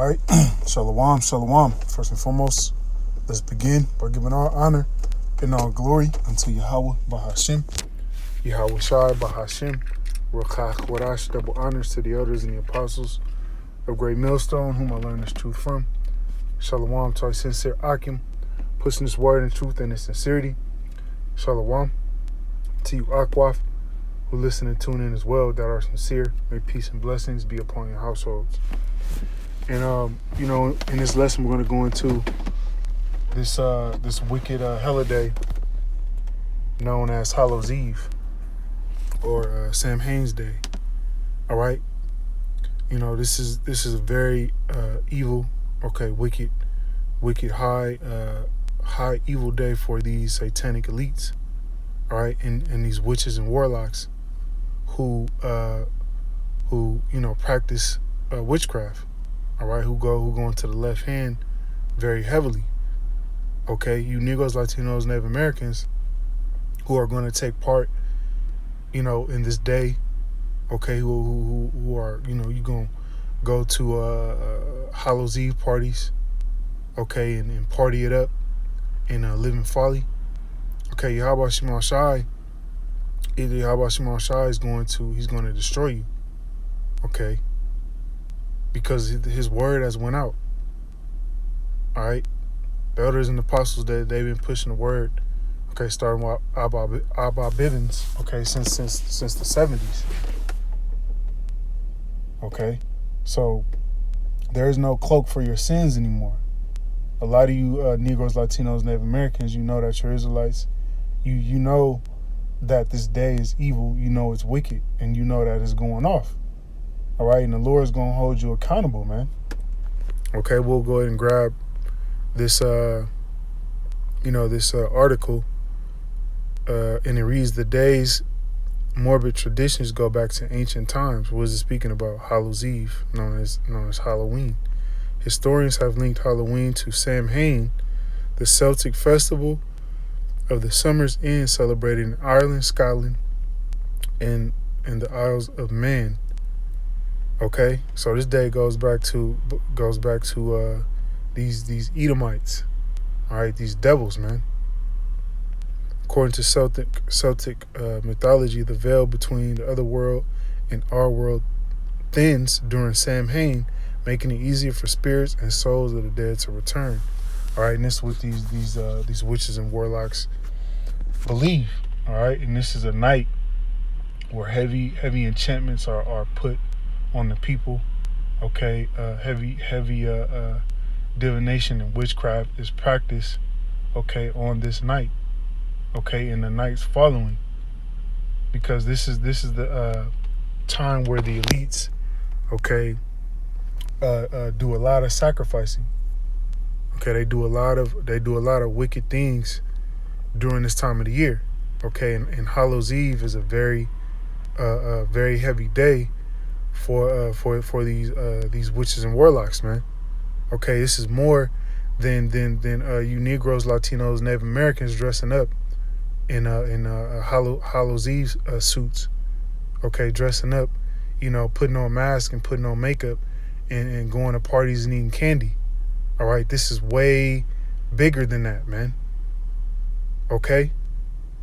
All right, shalom, shalom. First and foremost, let's begin by giving all honor and all glory unto Yahweh Bahashim, Yahweh Shai Bahashim, Rakach Warash, double honors to the elders and the apostles of Great Millstone, whom I learned this truth from. Shalom to our sincere Akim, pushing this word in truth and in sincerity. Shalom to you Akwaf, who listen and tune in as well, that are sincere. May peace and blessings be upon your households. And in this lesson we're going to go into this wicked holiday known as Hallows Eve, or Samhain's Day. All right, this is a very evil, wicked, high evil day for these satanic elites. All right, and these witches and warlocks who practice witchcraft. All right, who go into the left hand very heavily. Okay, you Negroes, Latinos, Native Americans who are going to take part, in this day. Okay, who are you going to go to Hallows Eve parties. Okay, and party it up and live in folly. Okay, Yahweh Shema Shai. Either Yahweh Shema Shai he's going to destroy you. Okay. Because his word has went out. All right, the elders and the apostles, they've been pushing the word. Okay, starting with Abba Bivens. Okay, since the 70s. Okay, so there is no cloak for your sins anymore. A lot of you Negroes, Latinos, Native Americans, you know that you're Israelites. You know that this day is evil. You know it's wicked, and you know that it's going off. All right, and the Lord is going to hold you accountable, man. Okay, we'll go ahead and grab this, article, and it reads, "The day's morbid traditions go back to ancient times." What is it speaking about? Hallows Eve, known as Halloween. Historians have linked Halloween to Samhain, the Celtic festival of the summer's end, celebrated in Ireland, Scotland, and the Isles of Man. Okay, so this day goes back to these Edomites. All right, these devils, man. According to Celtic mythology, the veil between the other world and our world thins during Samhain, making it easier for spirits and souls of the dead to return. All right, and this is what these witches and warlocks believe. All right, and this is a night where heavy enchantments are put on the people. Okay, heavy divination and witchcraft is practiced, okay, on this night, okay, and the nights following, because this is the time where the elites, okay, do a lot of sacrificing. Okay, they do a lot of wicked things during this time of the year. Okay, and Hallows Eve is a very heavy day for these witches and warlocks, man. Okay, this is more than you Negroes, Latinos, Native Americans dressing up in Hallows Eve suits. Okay, dressing up, putting on masks and putting on makeup and going to parties and eating candy. All right, this is way bigger than that, man. Okay,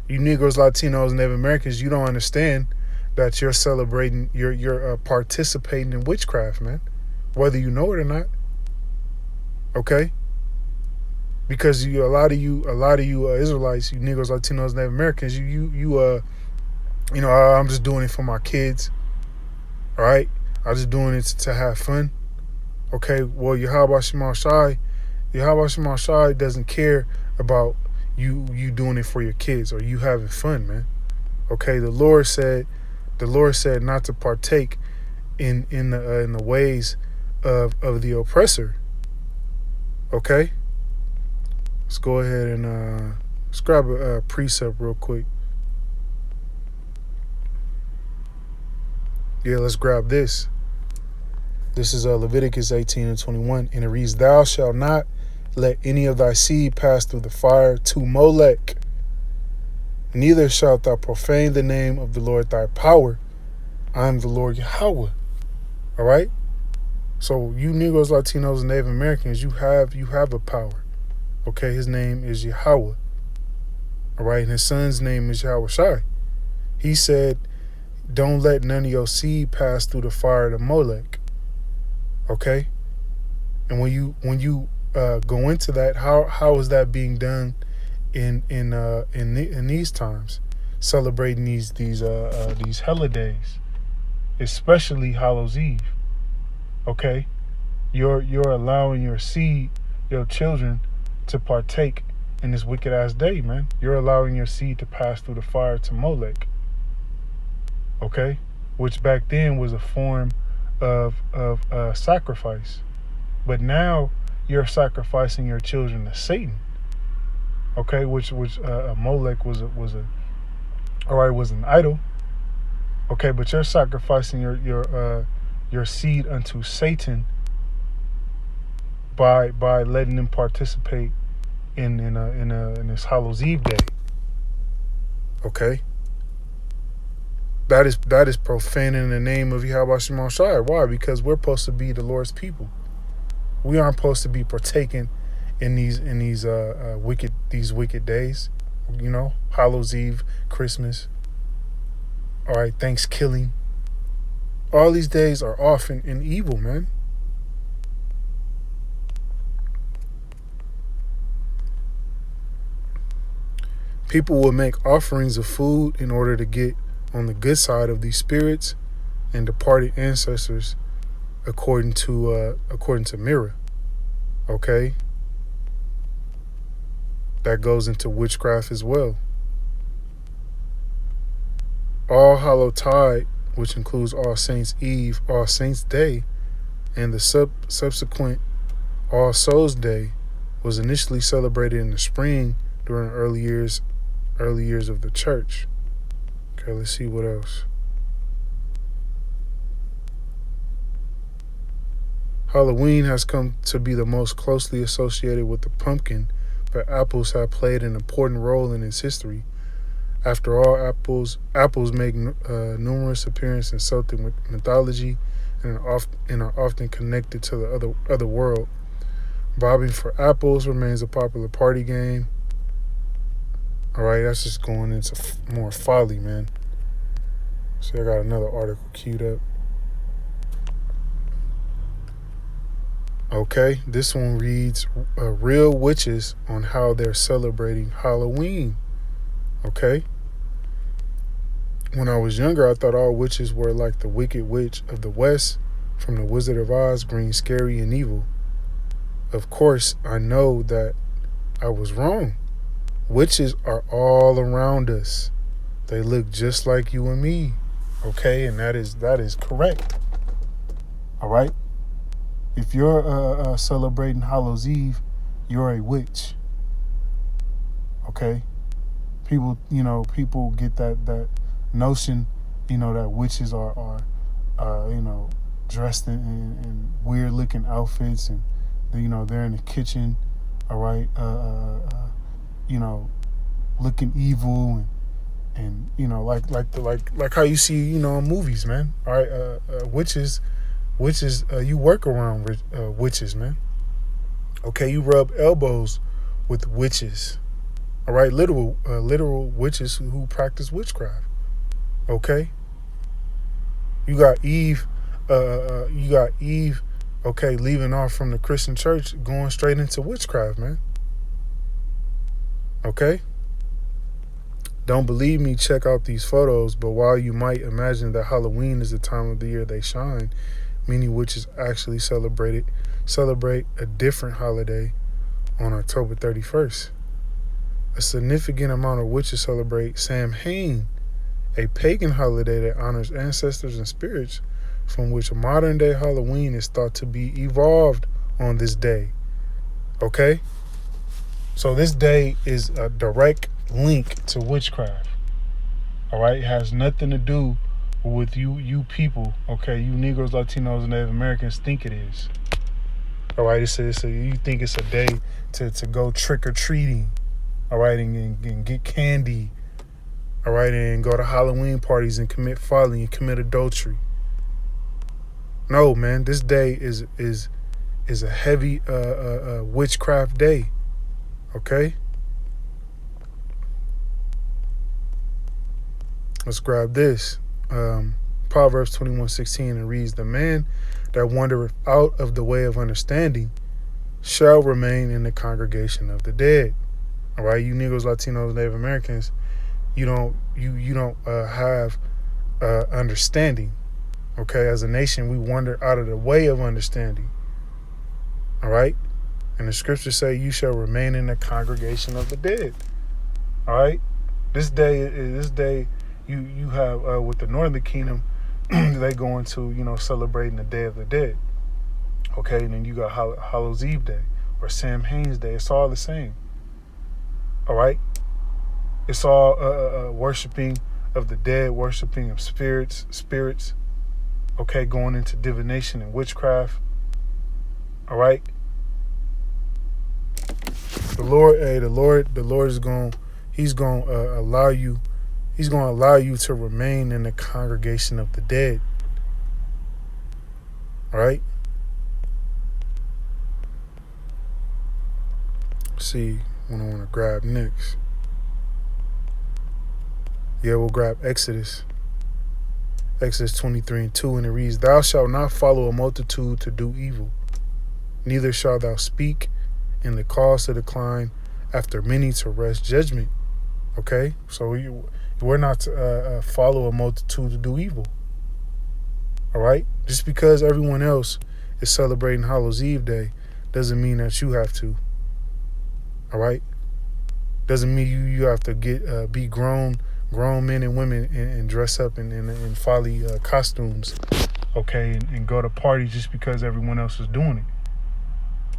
you Negroes, Latinos, Native Americans, you don't understand that you're celebrating, you're participating in witchcraft, man, whether you know it or not. Okay, because a lot of you Israelites, you Negroes, Latinos, Native Americans, I'm just doing it for my kids. All right, I'm just doing it to have fun. Okay, well, Yahweh Shema Shai doesn't care about you doing it for your kids or you having fun, man. Okay, the Lord said not to partake in the ways of the oppressor. Okay, let's go ahead and let's grab a precept real quick. Yeah, let's grab this. This is Leviticus 18:21, and it reads, "Thou shalt not let any of thy seed pass through the fire to Molech, neither shalt thou profane the name of the Lord thy power. I am the Lord Yahweh." All right? So you Negroes, Latinos, and Native Americans, you have a power. Okay, his name is Yahweh. All right, and his son's name is Yahweh Shai. He said, "Don't let none of your seed pass through the fire of Molech." Okay, and when you go into that, how is that being done in these times, celebrating these holidays, especially Hallows Eve? Okay, you're allowing your seed, your children, to partake in this wicked ass day, man. You're allowing your seed to pass through the fire to Molech. Okay, which back then was a form of sacrifice, but now you're sacrificing your children to Satan. Okay, which Molech was an idol. Okay, but you're sacrificing your seed unto Satan by letting them participate in this Hallows Eve day. Okay, that is profaning the name of Yahweh Shimon Shai. Why? Because we're supposed to be the Lord's people. We aren't supposed to be partaking in these wicked days. You know, Hallows Eve, Christmas. All right, Thanksgiving. All these days are often in evil, man. People will make offerings of food in order to get on the good side of these spirits and departed ancestors, according to Mira. Okay, that goes into witchcraft as well. All Hallow Tide, which includes All Saints Eve, All Saints Day, and the subsequent All Souls Day, was initially celebrated in the spring during the early years of the church. Okay, let's see what else. Halloween has come to be the most closely associated with the pumpkin, but apples have played an important role in its history. After all, apples make numerous appearances in Celtic mythology and are often connected to the other world. Bobbing for apples remains a popular party game. All right, that's just going into more folly, man. So I got another article queued up. Okay, this one reads, Real Witches on How They're Celebrating Halloween. Okay. When I was younger, I thought all witches were like the Wicked Witch of the West from The Wizard of Oz, green, scary, and evil. Of course, I know that I was wrong. Witches are all around us. They look just like you and me. Okay, and that is correct. All right. If you're celebrating Hallows Eve, you're a witch. Okay. People get that notion, that witches are dressed in weird looking outfits, and they're in the kitchen, all right, looking evil, and like how you see in movies, man. All right, witches, you work around witches, man. Okay, you rub elbows with witches. All right, literal witches who practice witchcraft. Okay, you got Eve. Okay, leaving off from the Christian church, going straight into witchcraft, man. Okay. Don't believe me? Check out these photos. But while you might imagine that Halloween is the time of the year they shine, many witches actually celebrate a different holiday on October 31st. A significant amount of witches celebrate Samhain, a pagan holiday that honors ancestors and spirits, from which modern-day Halloween is thought to be evolved on this day. Okay? So this day is a direct link to witchcraft. All right? It has nothing to do with you people, okay? You Negroes, Latinos, and Native Americans think it is. All right? You think it's a day to go trick-or-treating. All right, and get candy, all right, and go to Halloween parties and commit folly and commit adultery. No, man, this day is a heavy witchcraft day. Okay? Let's grab this. Proverbs 21:16, and reads, "The man that wandereth out of the way of understanding shall remain in the congregation of the dead." All right, you Negroes, Latinos, Native Americans, you don't have understanding. Okay, as a nation, we wander out of the way of understanding. All right, and the scriptures say, "You shall remain in the congregation of the dead." All right, this day, you have with the Northern Kingdom, they go into celebrating the Day of the Dead. Okay, and then you got Hallows Eve Day or Samhain's Day. It's all the same. All right, it's all worshiping of the dead, worshiping of spirits. Okay, going into divination and witchcraft. All right, the Lord is going. He's going to allow you. He's going to allow you to remain in the congregation of the dead. All right. Let's see what I want to grab next. Yeah, we'll grab Exodus 23:2, and it reads, "Thou shalt not follow a multitude to do evil, neither shalt thou speak in the cause to decline after many to wrest judgment." Okay, so we're not to follow a multitude to do evil. All right, just because everyone else is celebrating Hallows Eve Day doesn't mean that you have to. All right, doesn't mean you have to be grown men and women and dress up in folly costumes, okay, and go to parties just because everyone else is doing it.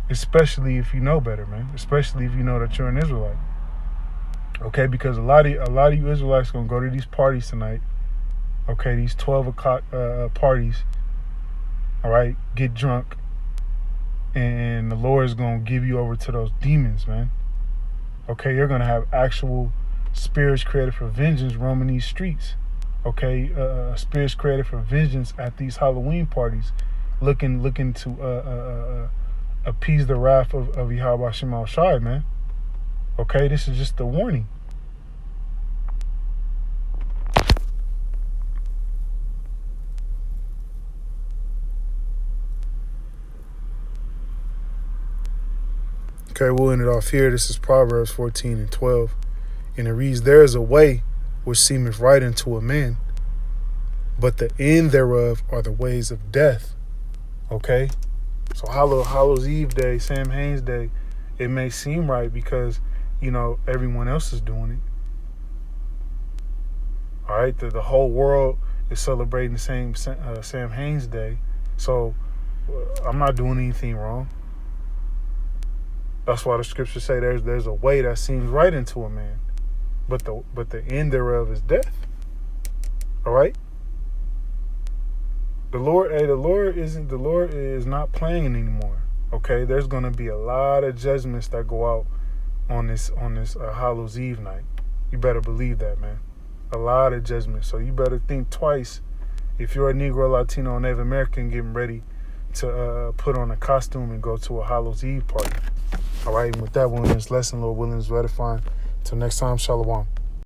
Especially if you know better, man. Especially if you know that you're an Israelite. Okay, because a lot of you Israelites gonna go to these parties tonight. Okay, these 12 o'clock parties. All right, get drunk, and the Lord is gonna give you over to those demons, man. Okay, you're gonna have actual spirits created for vengeance roaming these streets. Okay, spirits created for vengeance at these Halloween parties, looking to appease the wrath of Yahweh Shema Shai, man. Okay, this is just a warning. Okay, we'll end it off here. This is Proverbs 14:12. And it reads, "There is a way which seemeth right unto a man, but the end thereof are the ways of death." Okay? So Hallows Eve Day, Samhain's Day, it may seem right because, everyone else is doing it. All right? The whole world is celebrating the same Samhain's Day. So I'm not doing anything wrong. That's why the scriptures say there's a way that seems right unto a man, but the end thereof is death. All right. The Lord is not playing anymore. Okay, there's gonna be a lot of judgments that go out on this Hallows Eve night. You better believe that, man. A lot of judgments. So you better think twice if you're a Negro, Latino, or Native American getting ready to put on a costume and go to a Hallows Eve party. All right, and with that, we'll end this lesson. Lord willing, is edifying. Till next time, shalom.